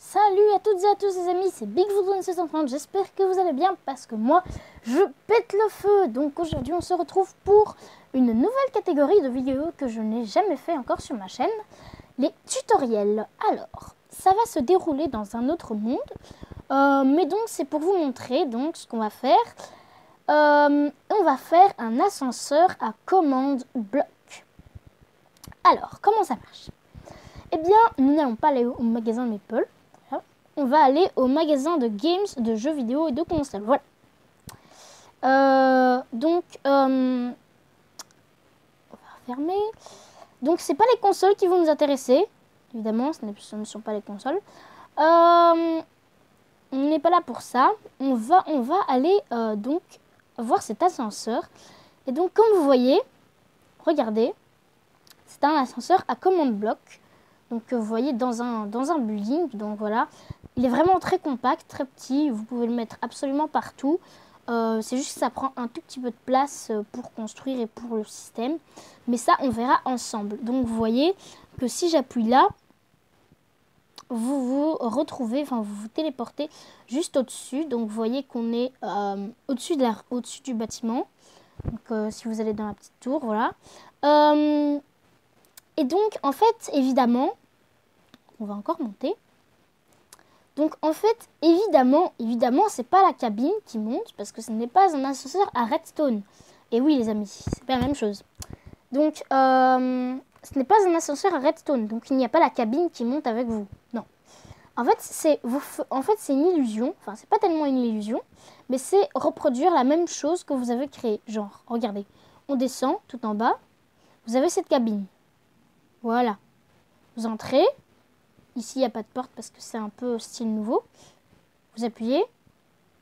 Salut à toutes et à tous les amis, c'est BigFootball730, j'espère que vous allez bien parce que moi je pète le feu. Donc aujourd'hui on se retrouve pour une nouvelle catégorie de vidéos que je n'ai jamais fait encore sur ma chaîne, les tutoriels. Alors, ça va se dérouler dans un autre monde, mais donc c'est pour vous montrer donc ce qu'on va faire. On va faire un ascenseur à commande bloc. Alors, comment ça marche? Eh bien, nous n'allons pas aller au magasin Maple. On va aller au magasin de games, de jeux vidéo et de consoles. Voilà. On va fermer. Donc, c'est pas les consoles qui vont nous intéresser. Évidemment, ce ne sont pas les consoles. On n'est pas là pour ça. On va aller donc voir cet ascenseur. Et donc, comme vous voyez, regardez, c'est un ascenseur à commande bloc. Donc, vous voyez dans un building. Donc, voilà. Il est vraiment très compact, très petit. Vous pouvez le mettre absolument partout. C'est juste que ça prend un tout petit peu de place pour construire et pour le système. Mais ça, on verra ensemble. Donc, vous voyez que si j'appuie là, vous vous retrouvez, enfin, vous vous téléportez juste au-dessus. Donc, vous voyez qu'on est au-dessus du bâtiment. Donc, si vous allez dans la petite tour, voilà. Et donc, en fait, évidemment, on va encore monter. Donc, en fait, évidemment, c'est pas la cabine qui monte parce que ce n'est pas un ascenseur à redstone. Et oui, les amis, c'est pas la même chose. Donc, ce n'est pas un ascenseur à redstone. Donc, il n'y a pas la cabine qui monte avec vous. Non. En fait, c'est une illusion. Enfin, c'est pas tellement une illusion, mais c'est reproduire la même chose que vous avez créée. Genre, regardez, on descend tout en bas. Vous avez cette cabine. Voilà. Vous entrez. Ici, il n'y a pas de porte parce que c'est un peu style nouveau. Vous appuyez.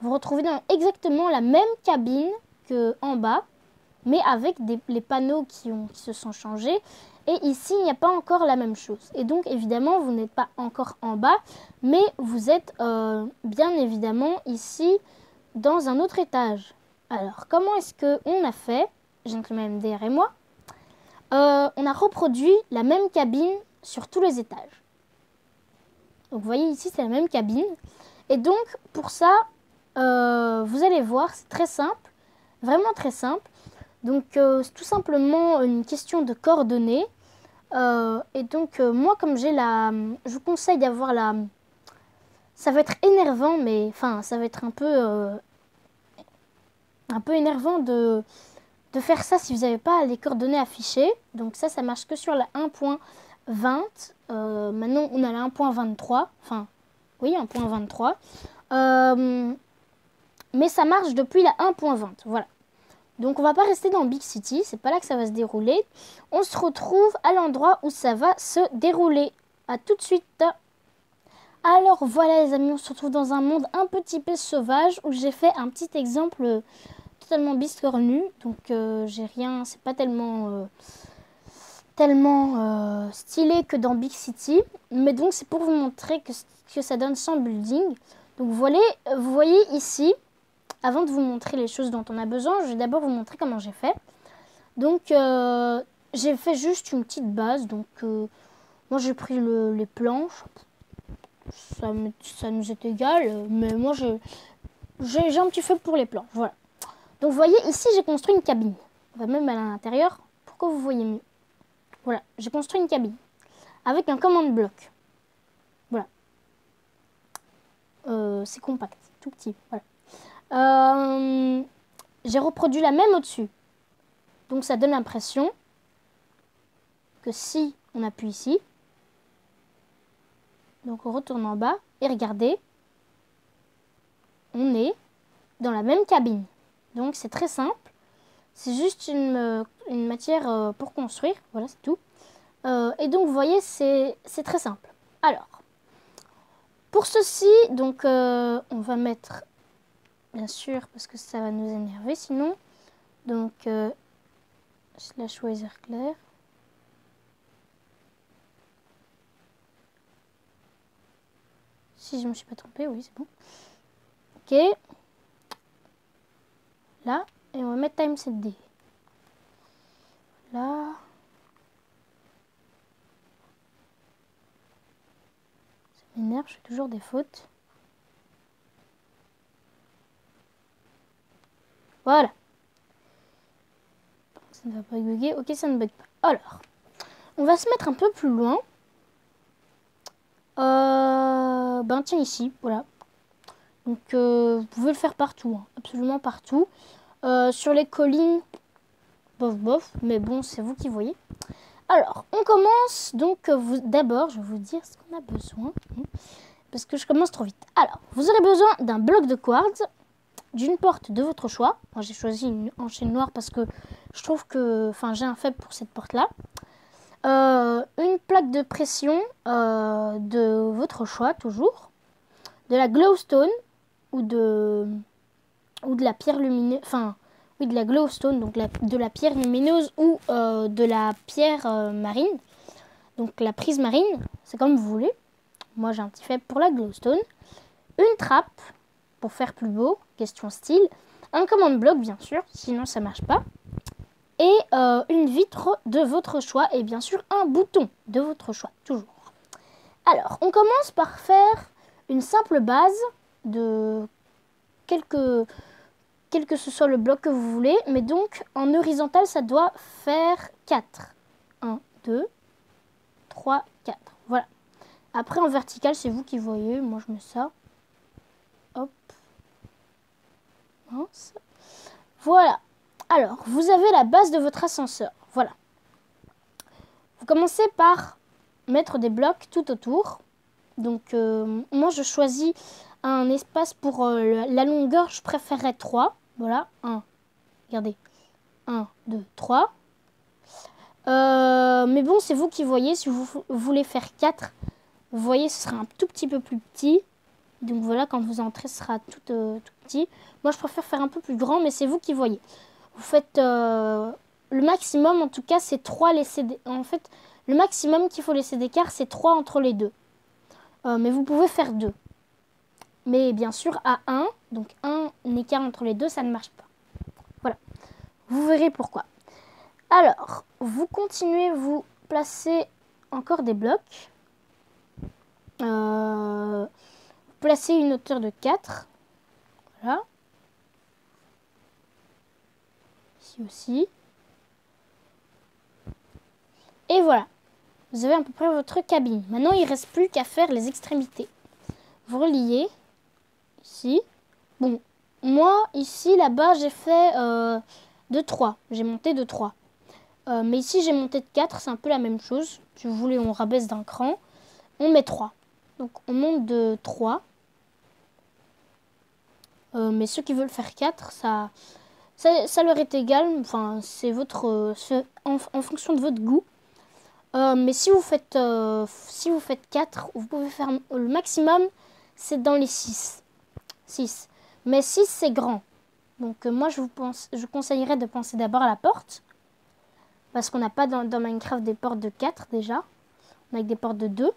Vous retrouvez dans exactement la même cabine qu'en bas, mais avec les panneaux qui se sont changés. Et ici, il n'y a pas encore la même chose. Et donc, évidemment, vous n'êtes pas encore en bas, mais vous êtes bien évidemment ici dans un autre étage. Alors, comment est-ce qu'on a fait, Gentleman MDR et moi, on a reproduit la même cabine sur tous les étages. Donc, vous voyez ici, c'est la même cabine. Et donc, pour ça, vous allez voir, c'est très simple, vraiment très simple. Donc, c'est tout simplement une question de coordonnées. Et donc, moi, comme je vous conseille d'avoir ça va être énervant, mais enfin, ça va être un peu énervant de faire ça si vous n'avez pas les coordonnées affichées. Donc, ça marche que sur la 1.20. Maintenant, on a la 1.23. Enfin, oui, 1.23. Mais ça marche depuis la 1.20. Voilà. Donc, on va pas rester dans Big City. C'est pas là que ça va se dérouler. On se retrouve à l'endroit où ça va se dérouler. À tout de suite. Alors, voilà les amis, on se retrouve dans un monde un petit peu sauvage où j'ai fait un petit exemple totalement biscornu. Donc, j'ai rien, c'est pas tellement stylé que dans Big City. Mais donc, c'est pour vous montrer que ça donne 100 buildings. Donc, vous voyez ici, avant de vous montrer les choses dont on a besoin, je vais d'abord vous montrer comment j'ai fait. Donc, j'ai fait juste une petite base. Donc, moi, j'ai pris les planches. Ça nous est égal. Mais moi, j'ai un petit feu pour les planches. Voilà. Donc, vous voyez, ici, j'ai construit une cabine. On va même aller à l'intérieur pour que vous voyez mieux. Voilà, j'ai construit une cabine avec un command bloc. Voilà. C'est compact, tout petit. Voilà. J'ai reproduit la même au-dessus. Donc ça donne l'impression que si on appuie ici, donc on retourne en bas et regardez, on est dans la même cabine. Donc c'est très simple. C'est juste une matière pour construire. Voilà, c'est tout. Et donc vous voyez, c'est très simple. Alors, pour ceci, donc on va mettre, bien sûr, parce que ça va nous énerver sinon. Donc, slash Weather clair. Si je ne me suis pas trompée, oui, c'est bon. Ok. Là, et on va mettre time set D. Là. C'est m'énerve, je fais toujours des fautes. Voilà. Ça ne va pas bugger. Ok, ça ne bug pas. Alors, on va se mettre un peu plus loin. Ben tiens, ici, voilà. Donc, vous pouvez le faire partout, hein, absolument partout. Sur les collines, bof bof, mais bon, c'est vous qui voyez. Alors, on commence. Donc, d'abord, je vais vous dire ce qu'on a besoin. Parce que je commence trop vite. Alors, vous aurez besoin d'un bloc de quartz, d'une porte de votre choix. Moi, j'ai choisi une enchaîne noire parce que je trouve que, enfin, j'ai un faible pour cette porte-là. Une plaque de pression de votre choix, toujours. De la glowstone ou de la pierre lumineuse. Enfin, oui, de la glowstone, donc de la pierre lumineuse ou de la pierre marine. Donc, la prise marine, c'est comme vous voulez. Moi, j'ai un petit faible pour la glowstone. Une trappe pour faire plus beau, question style. Un command block, bien sûr, sinon ça marche pas. Et une vitre de votre choix et bien sûr un bouton de votre choix, toujours. Alors, on commence par faire une simple base de quel que ce soit le bloc que vous voulez. Mais donc, en horizontal, ça doit faire 4. 1, 2, 3, 4. Voilà. Après, en vertical, c'est vous qui voyez. Moi, je mets ça. Hop. Mince. Voilà. Alors, vous avez la base de votre ascenseur. Voilà. Vous commencez par mettre des blocs tout autour. Donc, moi, je choisis un espace pour la longueur. Je préférerais 3. Voilà. 1. Regardez. 1, 2, 3. Mais bon, c'est vous qui voyez. Si vous voulez faire 4, vous voyez, ce sera un tout petit peu plus petit. Donc voilà, quand vous entrez, ce sera tout petit. Moi, je préfère faire un peu plus grand, mais c'est vous qui voyez. Vous faites le maximum, en tout cas, c'est 3 laissés. En fait, le maximum qu'il faut laisser d'écart, c'est 3 entre les deux. Mais vous pouvez faire 2. Mais bien sûr, à 1, donc un écart entre les deux, ça ne marche pas. Voilà. Vous verrez pourquoi. Alors, vous continuez, vous placez encore des blocs. Vous placez une hauteur de 4. Voilà. Ici aussi. Et voilà. Vous avez à peu près votre cabine. Maintenant, il ne reste plus qu'à faire les extrémités. Vous reliez. Ici. Bon, moi, ici, là-bas, j'ai fait de 3. J'ai monté de 3. Mais ici, j'ai monté de 4. C'est un peu la même chose. Si vous voulez, on rabaisse d'un cran. On met 3. Donc, on monte de 3. Mais ceux qui veulent faire 4, ça leur est égal. Enfin, c'est votre, en fonction de votre goût. Mais si vous faites 4, vous pouvez faire le maximum, c'est dans les 6. 6. Mais 6, c'est grand. Donc moi, je conseillerais de penser d'abord à la porte. Parce qu'on n'a pas dans Minecraft des portes de 4 déjà. On a des portes de 2.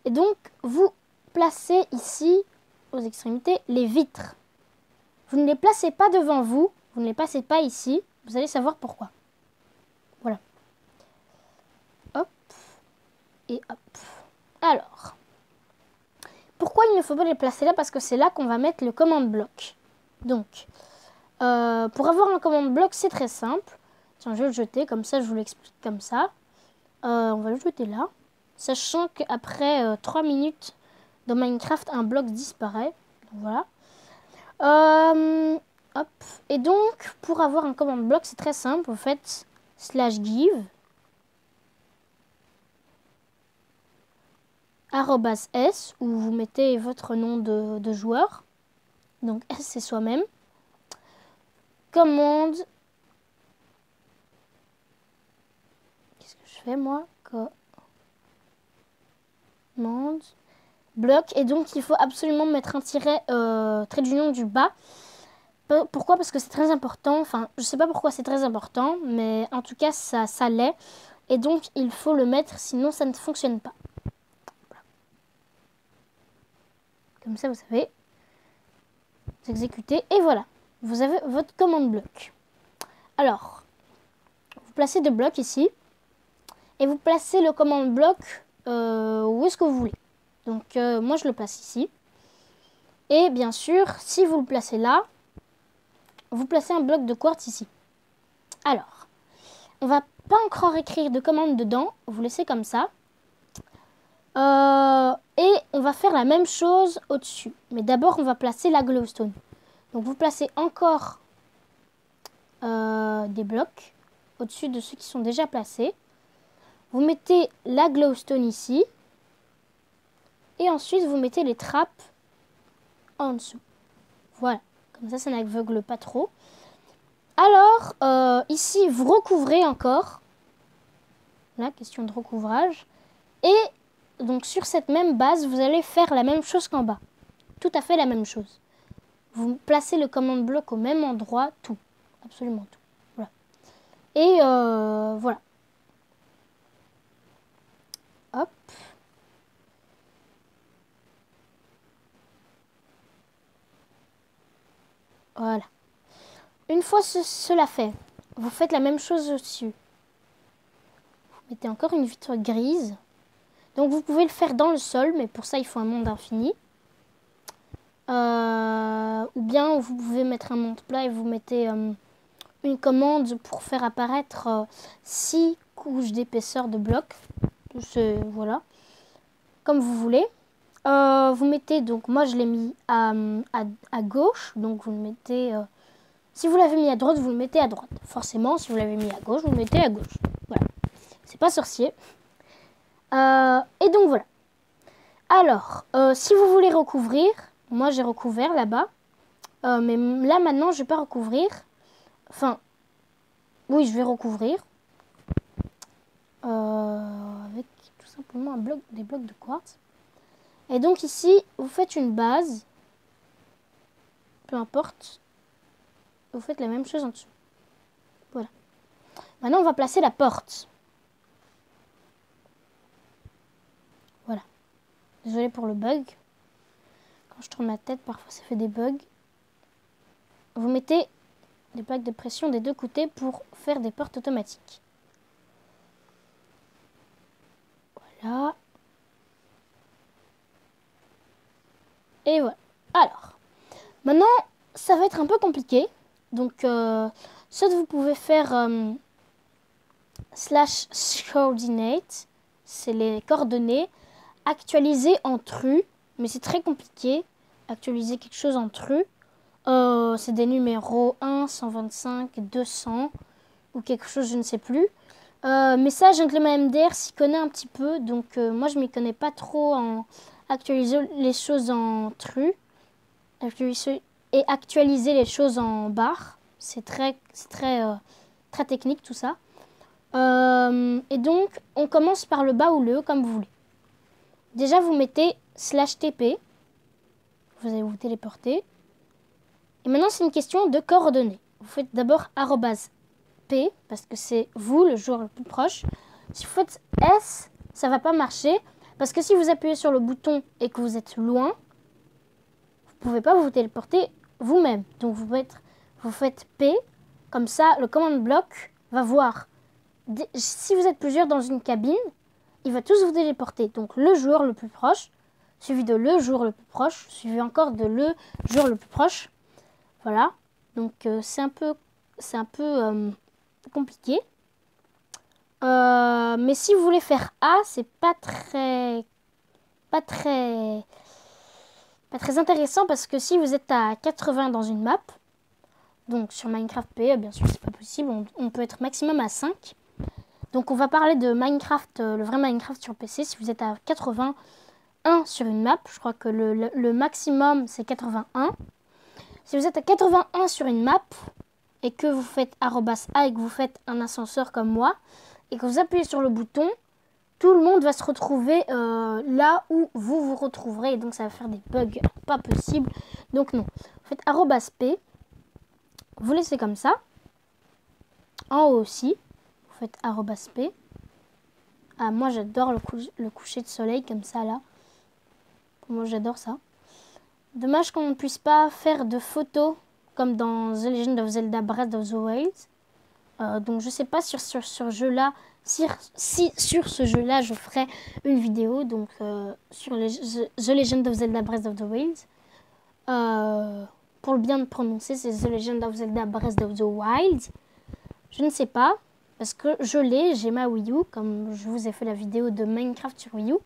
Et donc, vous placez ici, aux extrémités, les vitres. Vous ne les placez pas devant vous. Vous ne les placez pas ici. Vous allez savoir pourquoi. Voilà. Hop. Et hop. Alors. Pourquoi il ne faut pas les placer là? Parce que c'est là qu'on va mettre le command block. Donc, pour avoir un command block, c'est très simple. Tiens, je vais le jeter, comme ça, je vous l'explique comme ça. On va le jeter là. Sachant qu'après 3 minutes dans Minecraft, un bloc disparaît. Donc, voilà. Hop. Et donc, pour avoir un command block, c'est très simple. Vous faites /give @s où vous mettez votre nom de joueur. Donc S, c'est soi-même. Commande. Qu'est-ce que je fais moi? Commande. Bloc. Et donc il faut absolument mettre un tiret, trait d'union du bas. Pourquoi? Parce que c'est très important. Enfin, je sais pas pourquoi c'est très important, mais en tout cas ça l'est. Et donc il faut le mettre, sinon ça ne fonctionne pas. Voilà. Comme ça, vous savez. Vous exécutez et voilà. Vous avez votre commande bloc. Alors, vous placez 2 blocs ici. Et vous placez le command bloc où est-ce que vous voulez. Donc moi je le place ici. Et bien sûr, si vous le placez là, vous placez un bloc de quartz ici. Alors, on va pas encore écrire de commande dedans, vous laissez comme ça. Et on va faire la même chose au-dessus. Mais d'abord, on va placer la glowstone. Donc vous placez encore des blocs au-dessus de ceux qui sont déjà placés. Vous mettez la glowstone ici. Et ensuite, vous mettez les trappes en dessous. Voilà. Comme ça n'aveugle pas trop. Alors, ici, vous recouvrez encore. Là, question de recouvrage. Et donc, sur cette même base, vous allez faire la même chose qu'en bas. Tout à fait la même chose. Vous placez le command block au même endroit, tout. Absolument tout. Voilà. Et voilà. Hop. Voilà. Une fois cela fait, vous faites la même chose au-dessus. Vous mettez encore une vitre grise. Donc vous pouvez le faire dans le sol, mais pour ça il faut un monde infini. Ou bien vous pouvez mettre un monde plat et vous mettez une commande pour faire apparaître 6 couches d'épaisseur de blocs. Voilà, comme vous voulez. Vous mettez, donc moi je l'ai mis à gauche, donc vous le mettez... si vous l'avez mis à droite, vous le mettez à droite. Forcément, si vous l'avez mis à gauche, vous le mettez à gauche. Voilà, c'est pas sorcier. Et donc voilà. Alors, si vous voulez recouvrir, moi j'ai recouvert là-bas. Mais là maintenant, je vais pas recouvrir. Enfin, oui, je vais recouvrir. Avec tout simplement des blocs de quartz. Et donc ici, vous faites une base. Peu importe. Vous faites la même chose en dessous. Voilà. Maintenant, on va placer la porte. Voilà. Désolée pour le bug. Quand je tourne ma tête, parfois ça fait des bugs. Vous mettez des plaques de pression des deux côtés pour faire des portes automatiques. Voilà. Et voilà. Alors, maintenant, ça va être un peu compliqué. Donc, soit vous pouvez faire / coordinate, c'est les coordonnées, actualiser en true, mais c'est très compliqué. Actualiser quelque chose en true, c'est des numéros 1, 125, 200 ou quelque chose, je ne sais plus. Mais ça, Gentleman MDR s'y connaît un petit peu, donc moi je m'y connais pas trop en actualiser les choses en true et actualiser les choses en barre. C'est très technique tout ça. Et donc, on commence par le bas ou le haut comme vous voulez. Déjà, vous mettez /TP. Vous allez vous téléporter. Et maintenant, c'est une question de coordonnées. Vous faites d'abord @P, parce que c'est vous, le joueur le plus proche. Si vous faites S, ça ne va pas marcher. Parce que si vous appuyez sur le bouton et que vous êtes loin, vous ne pouvez pas vous téléporter vous-même. Donc, vous faites P. Comme ça, le command block va voir. Si vous êtes plusieurs dans une cabine, il va tous vous téléporter. Donc le joueur le plus proche, suivi de le joueur le plus proche, suivi encore de le joueur le plus proche. Voilà. Donc c'est un peu compliqué. Mais si vous voulez faire A, c'est pas très intéressant parce que si vous êtes à 80 dans une map, donc sur Minecraft PE, bien sûr c'est pas possible, on peut être maximum à 5. Donc on va parler de Minecraft, le vrai Minecraft sur PC. Si vous êtes à 81 sur une map, je crois que le maximum c'est 81. Si vous êtes à 81 sur une map et que vous faites @A et que vous faites un ascenseur comme moi et que vous appuyez sur le bouton, tout le monde va se retrouver là où vous vous retrouverez et donc ça va faire des bugs pas possibles. Donc non, vous faites @P, vous laissez comme ça. En haut aussi. Faites @P. Ah, moi j'adore le coucher de soleil comme ça là. Moi j'adore ça. Dommage qu'on ne puisse pas faire de photos comme dans The Legend of Zelda Breath of the Wild. Donc je sais pas sur ce jeu là si sur ce jeu-là, je ferai une vidéo donc sur The Legend of Zelda Breath of the Wild. Pour le bien de prononcer, c'est The Legend of Zelda Breath of the Wild. Je ne sais pas, parce que j'ai ma Wii U, comme je vous ai fait la vidéo de Minecraft sur Wii U.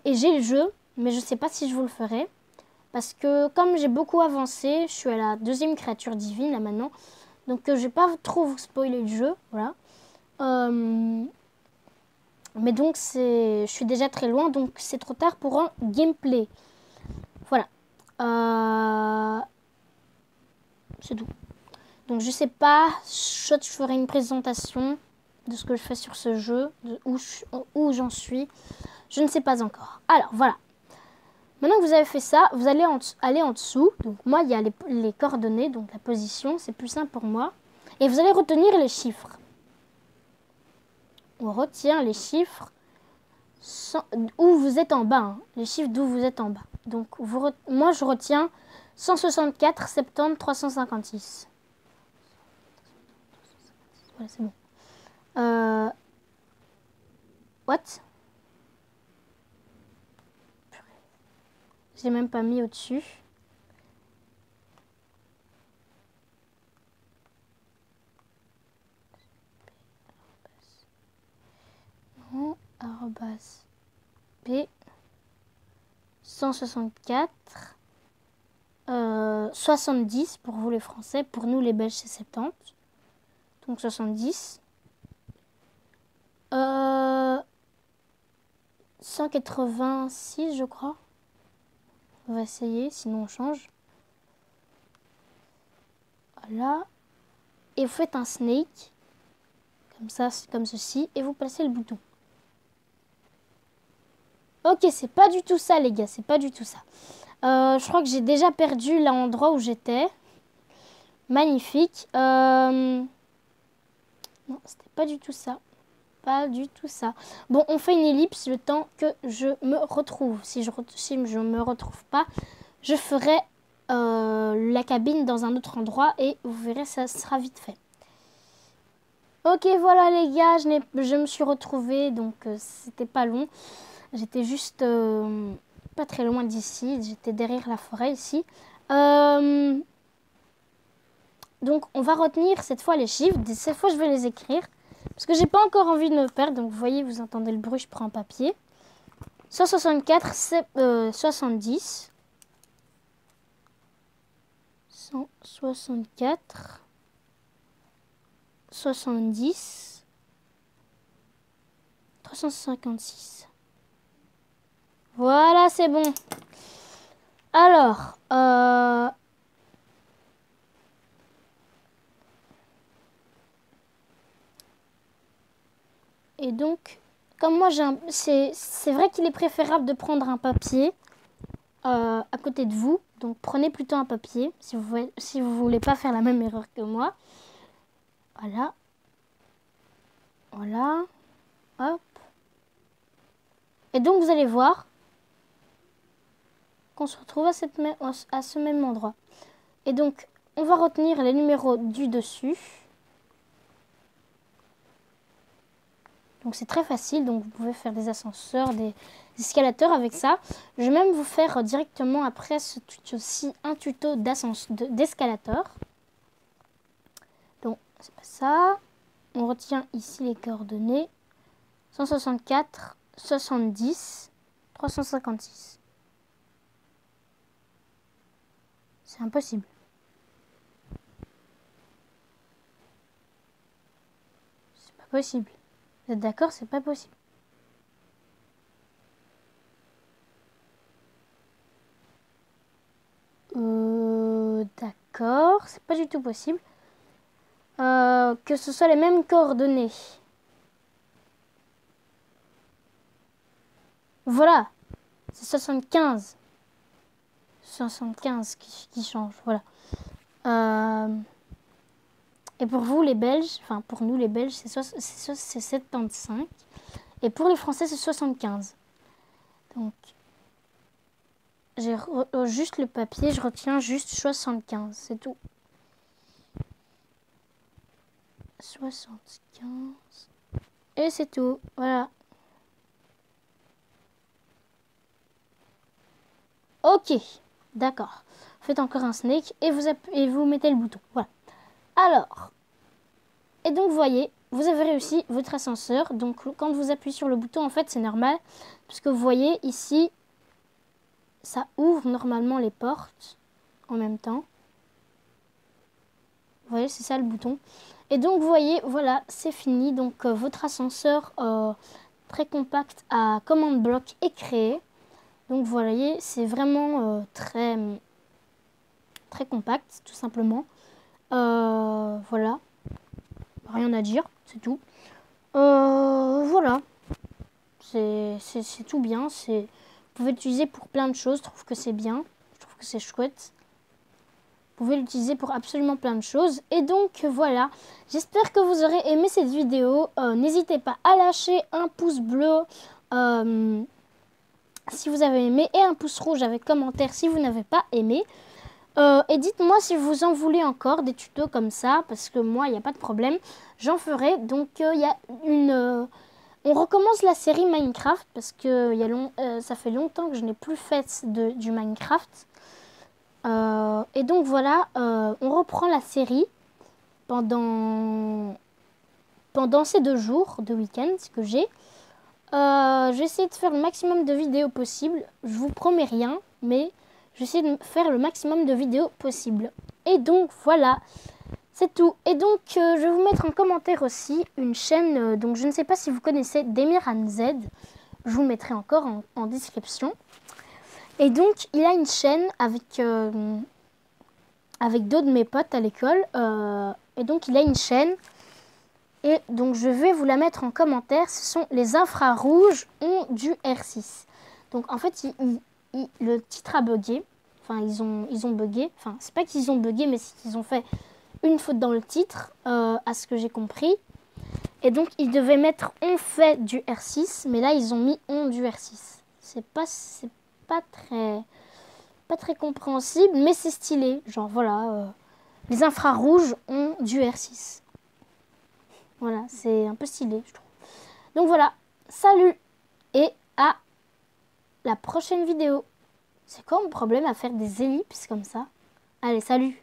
Et j'ai le jeu, mais je ne sais pas si je vous le ferai. Parce que comme j'ai beaucoup avancé, je suis à la 2e créature divine là maintenant. Donc je vais pas trop vous spoiler le jeu, voilà. Mais donc je suis déjà très loin, donc c'est trop tard pour un gameplay. Voilà. C'est tout. Donc je sais pas, soit je ferai une présentation de ce que je fais sur ce jeu, de où j'en suis. Je ne sais pas encore. Alors voilà. Maintenant que vous avez fait ça, vous allez aller en dessous. Donc moi, il y a les coordonnées, donc la position, c'est plus simple pour moi. Et vous allez retenir les chiffres. On retient les chiffres où vous êtes en bas. Hein, les chiffres d'où vous êtes en bas. Donc moi, je retiens 164, 70, 356. Voilà, c'est bon. What? J'ai même pas mis au-dessus. Arrobas P 164 70 pour vous les Français, pour nous les Belges c'est 70. Donc 70 186 je crois. On va essayer, sinon on change. Voilà. Et vous faites un snake. Comme ça, comme ceci. Et vous placez le bouton. Ok, c'est pas du tout ça les gars. C'est pas du tout ça. Je crois que j'ai déjà perdu l'endroit où j'étais. Magnifique. Non, c'était pas du tout ça. Pas du tout ça. Bon, on fait une ellipse le temps que je me retrouve. Si je me retrouve pas, je ferai la cabine dans un autre endroit et vous verrez, ça sera vite fait. Ok, voilà les gars, je me suis retrouvée, donc c'était pas long. J'étais juste pas très loin d'ici, j'étais derrière la forêt ici. Donc on va retenir cette fois les chiffres, cette fois je vais les écrire. Parce que j'ai pas encore envie de me perdre, donc vous voyez, vous entendez le bruit, je prends un papier. 164, 70. 164. 70. 356. Voilà, c'est bon. Alors, et donc, comme moi, c'est vrai qu'il est préférable de prendre un papier à côté de vous. Donc, prenez plutôt un papier si vous voulez pas faire la même erreur que moi. Voilà. Voilà. Hop. Et donc, vous allez voir qu'on se retrouve à ce même endroit. Et donc, on va retenir les numéros du dessus. Donc, c'est très facile. Donc, vous pouvez faire des ascenseurs, des escalators avec ça. Je vais même vous faire directement après ce tuto-ci un tuto d'escalator. Donc, c'est pas ça. On retient ici les coordonnées. 164, 70, 356. C'est impossible. C'est pas possible. Vous êtes d'accord? C'est pas possible. D'accord. C'est pas du tout possible. Que ce soit les mêmes coordonnées. Voilà. C'est 75. 75 qui change. Voilà. Et pour vous, les Belges, enfin pour nous, les Belges, c'est 75. Et pour les Français, c'est 75. Donc, j'ai juste le papier, je retiens juste 75. C'est tout. 75. Et c'est tout. Voilà. Ok. D'accord. Faites encore un snake et vous mettez le bouton. Voilà. Alors. Et donc, vous voyez, vous avez réussi votre ascenseur. Donc, quand vous appuyez sur le bouton, en fait, c'est normal. Puisque vous voyez, ici, ça ouvre normalement les portes en même temps. Vous voyez, c'est ça le bouton. Et donc, vous voyez, voilà, c'est fini. Donc, votre ascenseur très compact à commande bloc est créé. Donc, vous voyez, c'est vraiment très compact, tout simplement. Voilà. Rien à dire, c'est tout. Voilà. C'est tout bien. Vous pouvez l'utiliser pour plein de choses. Je trouve que c'est bien. Je trouve que c'est chouette. Vous pouvez l'utiliser pour absolument plein de choses. Et donc, voilà. J'espère que vous aurez aimé cette vidéo. N'hésitez pas à lâcher un pouce bleu si vous avez aimé et un pouce rouge avec commentaire si vous n'avez pas aimé. Et dites-moi si vous en voulez encore des tutos comme ça, parce que moi, il n'y a pas de problème, j'en ferai. Donc, il y a on recommence la série Minecraft, parce que ça fait longtemps que je n'ai plus fait du Minecraft. Et donc, voilà, on reprend la série pendant ces 2 jours de week-end que j'ai. Je vais essayer de faire le maximum de vidéos possible. Je vous promets rien, mais j'essaie de faire le maximum de vidéos possible. Et donc, voilà, c'est tout. Et donc, je vais vous mettre en commentaire aussi une chaîne, donc je ne sais pas si vous connaissez Demiran Z. Je vous mettrai encore en description. Et donc, il a une chaîne avec d'autres de mes potes à l'école. Et donc, il a une chaîne. Et donc, je vais vous la mettre en commentaire. Ce sont les infrarouges ont du R6. Donc, en fait, le titre a bugué. Enfin, ils ont bugué. Enfin, c'est pas qu'ils ont bugué, mais c'est qu'ils ont fait une faute dans le titre, à ce que j'ai compris. Et donc, ils devaient mettre « on fait du R6 », mais là, ils ont mis « on du R6 ». C'est pas très compréhensible, mais c'est stylé. Genre, voilà, les infrarouges ont du R6. Voilà, c'est un peu stylé, je trouve. Donc voilà, salut et à la prochaine vidéo. C'est quoi mon problème à faire des ellipses comme ça? Allez, salut!